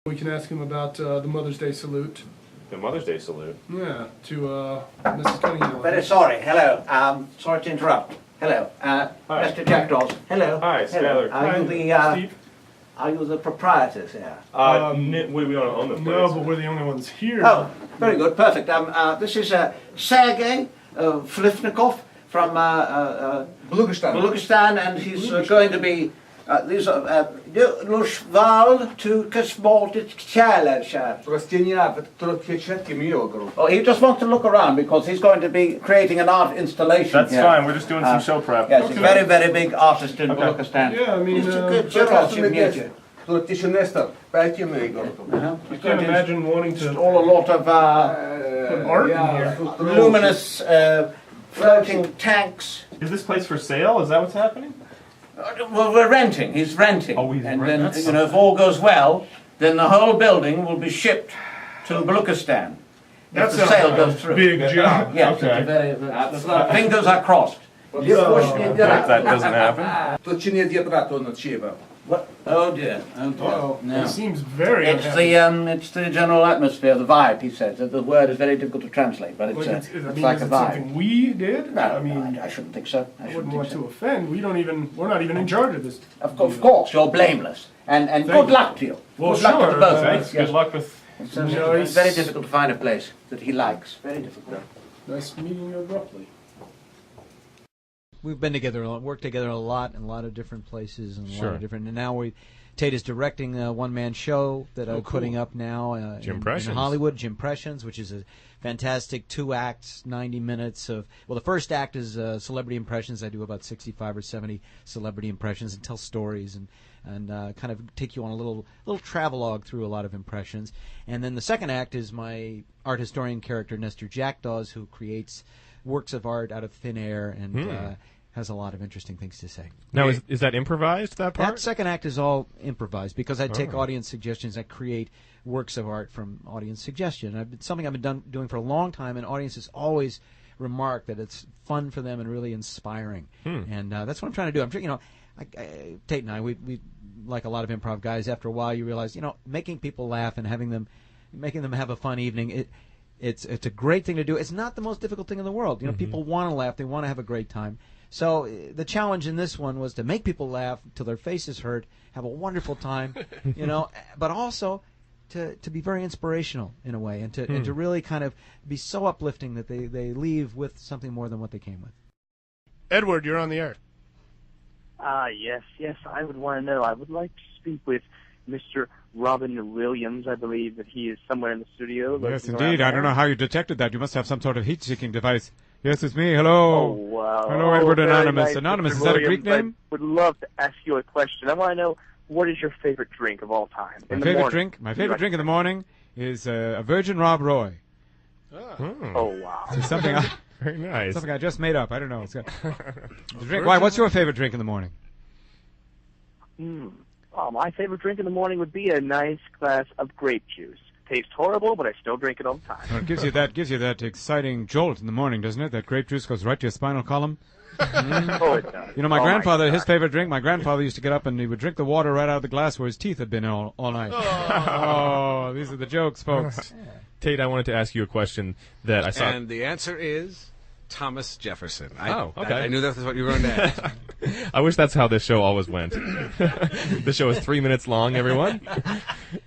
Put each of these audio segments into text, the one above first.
We can ask him about the Mother's Day salute. The Mother's Day salute? Yeah, to Mrs. Cunningham. Very sorry. Hello. Sorry to interrupt. Hello. Mr. Jackdaws. Hello. Hi, Skyler. Are you the proprietors here? We don't own the place. No, but we're the only ones here. Oh, very good. Perfect. This is Sergei Flifnikov from Belugistan, and he's going to be Lushval to Kasmoltic Skyler. Oh, he just wants to look around because he's going to be creating an art installation. That's here. Fine, we're just doing some show prep. Yes, he's a very, very big artist in Belugistan. Yeah, I mean, He's a good I can't imagine wanting to all a lot of put art in here. luminous floating tanks. Is this place for sale? Is that what's happening? Well, we're renting. He's renting. Oh, he's and renting. then, you know, if all goes well, then the whole building will be shipped to Belugistan. If the sale goes through. Big job. Yes, Okay. it's fingers are crossed. That doesn't happen. What? Oh dear. Oh dear. Uh-oh. No. He seems very It's unhappy. it's the general atmosphere, the vibe. He says the word is very difficult to translate, but it's Like, it's like a is it vibe. something we did? No, I mean, I shouldn't think so. I wouldn't want to offend. We're not even in charge of this. Of course, you're blameless, and good you. luck to you. Well, good luck to sure, the both of Thanks. us. Good luck with... It's Nice. very difficult to find a place that he likes. Very difficult. Nice meeting you abruptly. We've been together, worked together a lot in a lot of different places and a lot of different. And now Tait is directing a one-man show that I'm putting up now in Hollywood, Jimpressions, which is a fantastic 2 acts, 90 minutes of. Well, the first act is celebrity impressions. I do about 65 or 70 celebrity impressions and tell stories and kind of take you on a little travelogue through a lot of impressions. And then the second act is my art historian character, Nestor Jackdaws, who creates works of art out of thin air and has a lot of interesting things to say. Now, is that improvised, that part? That second act is all improvised because I take audience suggestions. I create works of art from audience suggestion. Something I've been doing for a long time, and audiences always remark that it's fun for them and really inspiring. And that's what I'm trying to do. I'm sure, you know, Tait and I, we like a lot of improv guys. After a while, you realize, you know, making people laugh and making them have a fun evening. It's a great thing to do. It's not the most difficult thing in the world. You know, people want to laugh. They want to have a great time. So the challenge in this one was to make people laugh till their faces hurt, have a wonderful time, you know, but also to be very inspirational in a way and to really kind of be so uplifting that they leave with something more than what they came with. Edward, you're on the air. Yes, I would want to know. I would like to speak with Mr. Robin Williams. I believe that he is somewhere in the studio. Yes, indeed. I don't know how you detected that. You must have some sort of heat-seeking device. Yes, it's me. Hello. Oh, wow. Hello, Edward Anonymous. Nice, Anonymous, Mr. is that a Williams. Greek name? I would love to ask you a question. I want to know, what is your favorite drink of all time? My favorite drink in the morning is a Virgin Rob Roy. Oh, wow. It's something Very nice. something I just made up. I don't know. It's got drink. Why? What's your favorite drink in the morning? Oh, my favorite drink in the morning would be a nice glass of grape juice. Tastes horrible, but I still drink it all the time. Well, it gives you that exciting jolt in the morning, doesn't it? That grape juice goes right to your spinal column. Oh, it does. You know, my grandfather, his favorite drink, my grandfather used to get up and he would drink the water right out of the glass where his teeth had been all night. Oh, these are the jokes, folks. Tait, I wanted to ask you a question that I saw. And the answer is Thomas Jefferson. Okay. I knew that was what you were going to ask. I wish that's how this show always went. The show is 3 minutes long, everyone.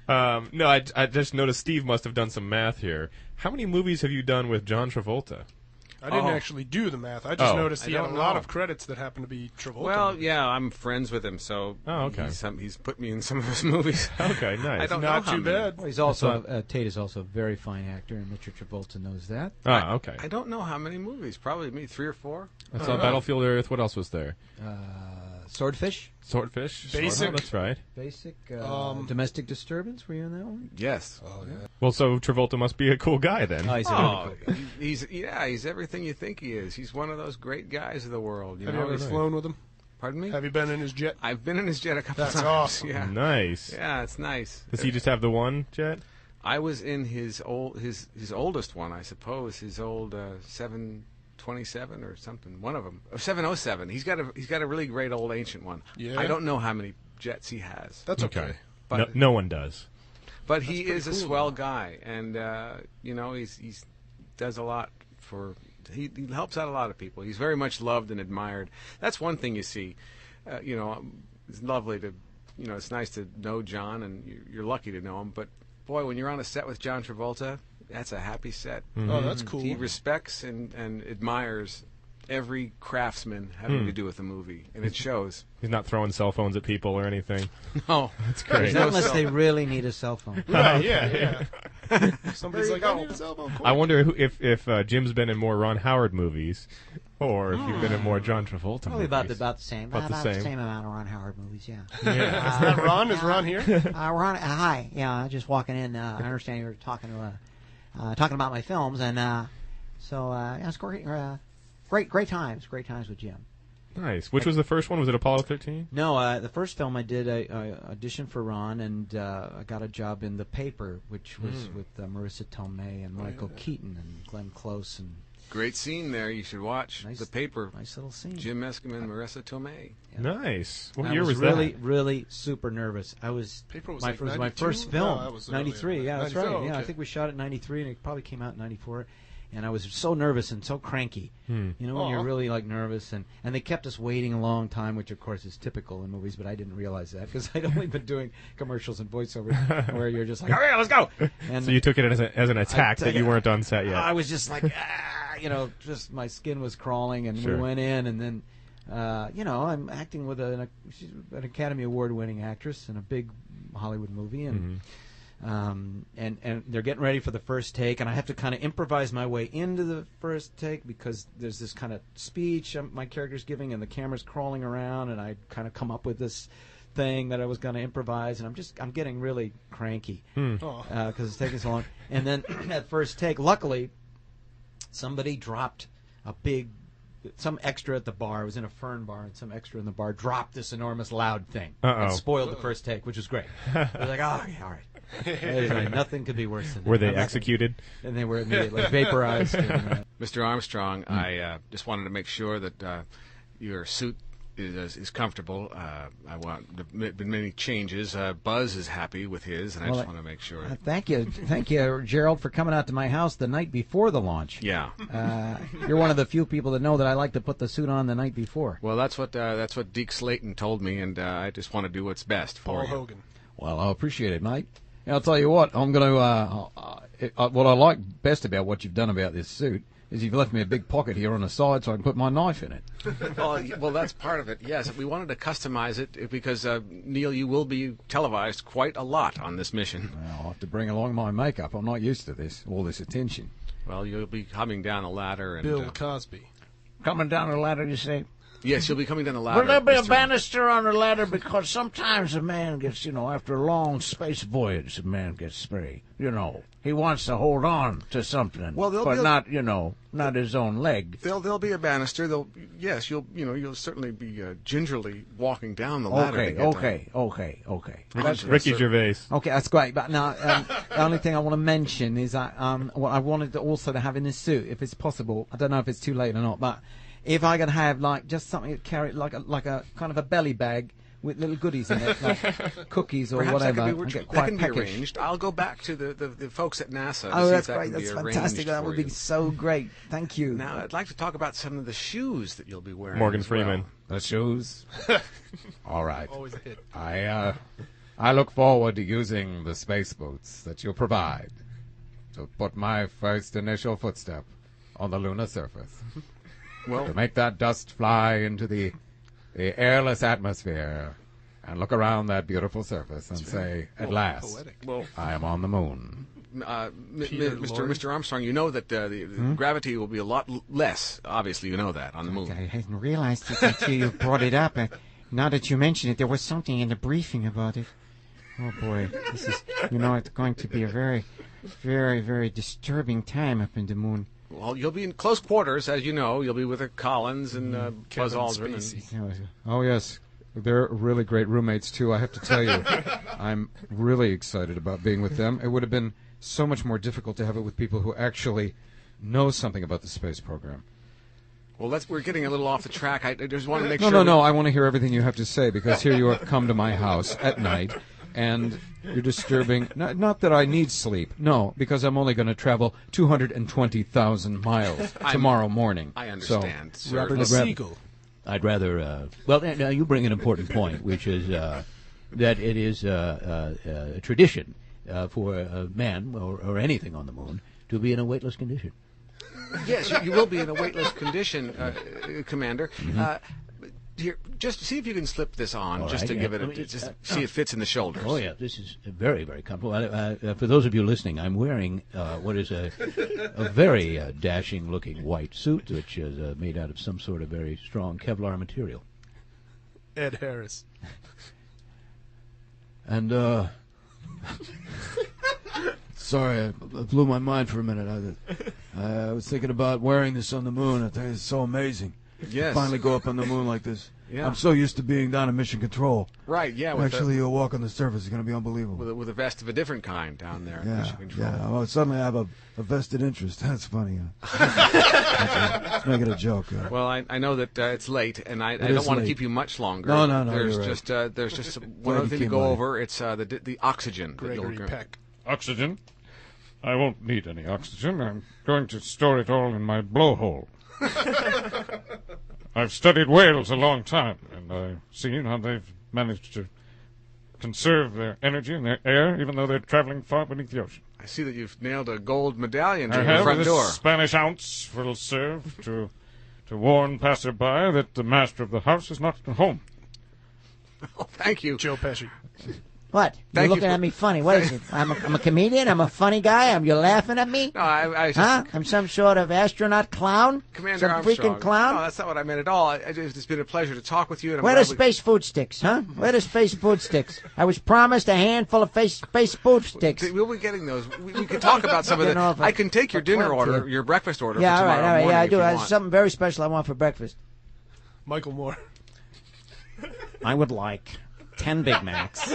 No, I just noticed Steve must have done some math here. How many movies have you done with John Travolta? I didn't actually do the math. I just noticed he had a lot of credits that happened to be Travolta. Well, yeah, I'm friends with him, so he's put me in some of his movies. Okay, nice. I don't Not know how too many. bad. Well, he's also Tait is also a very fine actor, and Mr. Travolta knows that. Okay. I don't know how many movies. Probably maybe 3 or 4. I saw Battlefield Earth. What else was there? Swordfish, Swordfish. Basic. Oh, that's right. Basic, Domestic Disturbance. Were you in that one? Yes. Oh, yeah. Well, so Travolta must be a cool guy then. Oh, he's a Oh, very cool guy. he's everything you think he is. He's one of those great guys of the world. Have you ever flown with him? Pardon me? Have you been in his jet? I've been in his jet a couple That's times. awesome. Yeah. Nice. Yeah, it's nice. Does he just have the one jet? I was in his oldest one, I suppose. His old 727 or something. One of them, 707. He's got a really great old ancient one. Yeah. I don't know how many jets he has. That's okay. But No one does. But he is a swell guy, and he's does a lot for. He helps out a lot of people. He's very much loved and admired. That's one thing you see. It's lovely to, it's nice to know John, and you're lucky to know him. But boy, when you're on a set with John Travolta, that's a happy set. Mm-hmm. Oh, that's cool. He respects and admires every craftsman having to do with the movie, and it shows. He's not throwing cell phones at people or anything. No, that's great. Not unless they really need a cell phone. Right? Yeah. Somebody's like, I need a cell phone. Quick. I wonder if Jim's been in more Ron Howard movies, or if you've been in more John Travolta Probably movies. about the same. About the same amount of Ron Howard movies. Yeah. Yeah. Is that Ron? Is Ron here? Ron, hi. Yeah, just walking in. I understand you were talking about my films, and it's great. Great times with Jim. Nice. Which was the first one? Was it Apollo 13? No, the first film I did, I auditioned for Ron, and I got a job in The Paper, which was with Marissa Tomei and Michael Keaton and Glenn Close. And great scene there. You should watch The Paper. Nice little scene. Jim Meskimen and Marissa Tomei. Yeah. Nice. What year year was really, that? Really super nervous. Paper was it was my first film. 93. Yeah, that's right. Yeah, I think we shot it in 93, and it probably came out in 94. And I was so nervous and so cranky, when you're really nervous, and they kept us waiting a long time, which of course is typical in movies, but I didn't realize that because I'd only been doing commercials and voiceovers where you're just like, all right, let's go. And so you took it as an attack that you weren't on set yet. I was just like, just my skin was crawling, and we went in, and then, I'm acting with an Academy Award winning actress in a big Hollywood movie, and. And they're getting ready for the first take, and I have to kind of improvise my way into the first take because there's this kind of speech my character's giving, and the camera's crawling around, and I kind of come up with this thing that I was going to improvise, and I'm getting really cranky because it's taking so long. And then at first take, luckily, somebody dropped some extra at the bar. It was in a Fern bar, and some extra in the bar dropped this enormous loud thing and spoiled the first take, which was great. I was like, oh, yeah, all right. Nothing could be worse than that. Were they executed? And they were immediately vaporized. Mr. Armstrong, I just wanted to make sure that your suit is comfortable. There have been many changes. Buzz is happy with his, and I just want to make sure. Thank you, Gerald, for coming out to my house the night before the launch. Yeah. You're one of the few people that know that I like to put the suit on the night before. Well, that's what Deke Slayton told me, and I just want to do what's best for you. Paul Hogan. Well, I appreciate it, mate. I'll tell you what, I'm going to, what I like best about what you've done about this suit is you've left me a big pocket here on the side so I can put my knife in it. Well, that's part of it, yes. We wanted to customize it because, Neil, you will be televised quite a lot on this mission. Well, I'll have to bring along my makeup. I'm not used to all this attention. Well, you'll be coming down a ladder. And Bill Cosby. Coming down the ladder, you say? Yes, you'll be coming down the ladder. Will there be a banister on the ladder? Because sometimes a man gets, after a long space voyage, a man gets very, he wants to hold on to something, but not, not his own leg. There'll be a banister. You'll certainly be gingerly walking down the ladder. Okay. Ricky Gervais. Okay, that's great. But now, the only thing I want to mention is that what I wanted to have in this suit, if it's possible. I don't know if it's too late or not, but. If I could have just something to carry, like a kind of a belly bag with little goodies in it, like cookies or perhaps whatever. That can be arranged. I'll go back to the folks at NASA. Oh, that's great. That's fantastic. That would be so great. Thank you. Now, I'd like to talk about some of the shoes that you'll be wearing. Morgan Freeman. The shoes? All right. Always a hit. I look forward to using the space boots that you'll provide to put my first initial footstep on the lunar surface. To make that dust fly into the airless atmosphere and look around that beautiful surface and say, at last, I am on the moon. Mr. Armstrong, you know that the gravity will be a lot less. Obviously, you know that on the moon. I hadn't realized it until you brought it up. Now that you mention it, there was something in the briefing about it. Oh, boy. This is, it's going to be a very, very, very disturbing time up in the moon. Well, you'll be in close quarters, as you know. You'll be with Collins and Buzz Aldrin. Oh, yes. They're really great roommates, too. I have to tell you, I'm really excited about being with them. It would have been so much more difficult to have it with people who actually know something about the space program. Well, we're getting a little off the track. I just want to make sure... No. I want to hear everything you have to say, because here you have come to my house at night, and you're disturbing. Not that I need sleep. No, because I'm only going to travel 220,000 miles tomorrow morning. I understand, so, sir. Robert Siegel. I'd rather. Well, now you bring an important point, which is that it is a tradition for a man or anything on the moon to be in a weightless condition. Yes, you will be in a weightless condition, Commander. Here, just see if you can slip this on, All just right, to yeah. give it just see it fits in the shoulders. Oh yeah, this is very, very comfortable. For those of you listening, I'm wearing what is a very dashing-looking white suit, which is made out of some sort of very strong Kevlar material. Ed Harris. And sorry, I blew my mind for a minute. I was thinking about wearing this on the moon. I think it's so amazing. Yes. Finally go up on the moon like this. Yeah. I'm so used to being down in mission control. Right, yeah. Actually, you'll walk on the surface. It's going to be unbelievable. With a vest of a different kind down there. in Yeah, mission control. yeah. Well, suddenly I have a vested interest. That's funny. Let's make it a joke. Well, I know that it's late, and I don't want to keep you much longer. No. There's you're just right. there's just one other thing to go over. It's the oxygen. that Gregory you'll- Peck. Oxygen? I won't need any oxygen. I'm going to store it all in my blowhole. I've studied whales a long time, and I've seen how they've managed to conserve their energy and their air, even though they're traveling far beneath the ocean. I see that you've nailed a gold medallion to I your have. front This door. Spanish ounce will serve to warn passerby that the master of the house is not at home. Oh, thank you. Joe Pesci. What? Thank You're you looking for- at me funny. What is it? I'm a comedian? I'm a funny guy? You're laughing at me? No, I just... Huh? I'm some sort of astronaut clown? Commander some Armstrong. freaking clown? No, that's not what I meant at all. It's been a pleasure to talk with you. And I'm Where glad are space food sticks, huh? Where are space food sticks? I was promised a handful of space food sticks. We'll be getting those. We can talk about some of You know, the... I can take your dinner order, your breakfast order Yeah, for all right, tomorrow all right. morning Yeah, I if do. you There's want. something very special I want for breakfast. Michael Moore. I would like 10 Big Macs.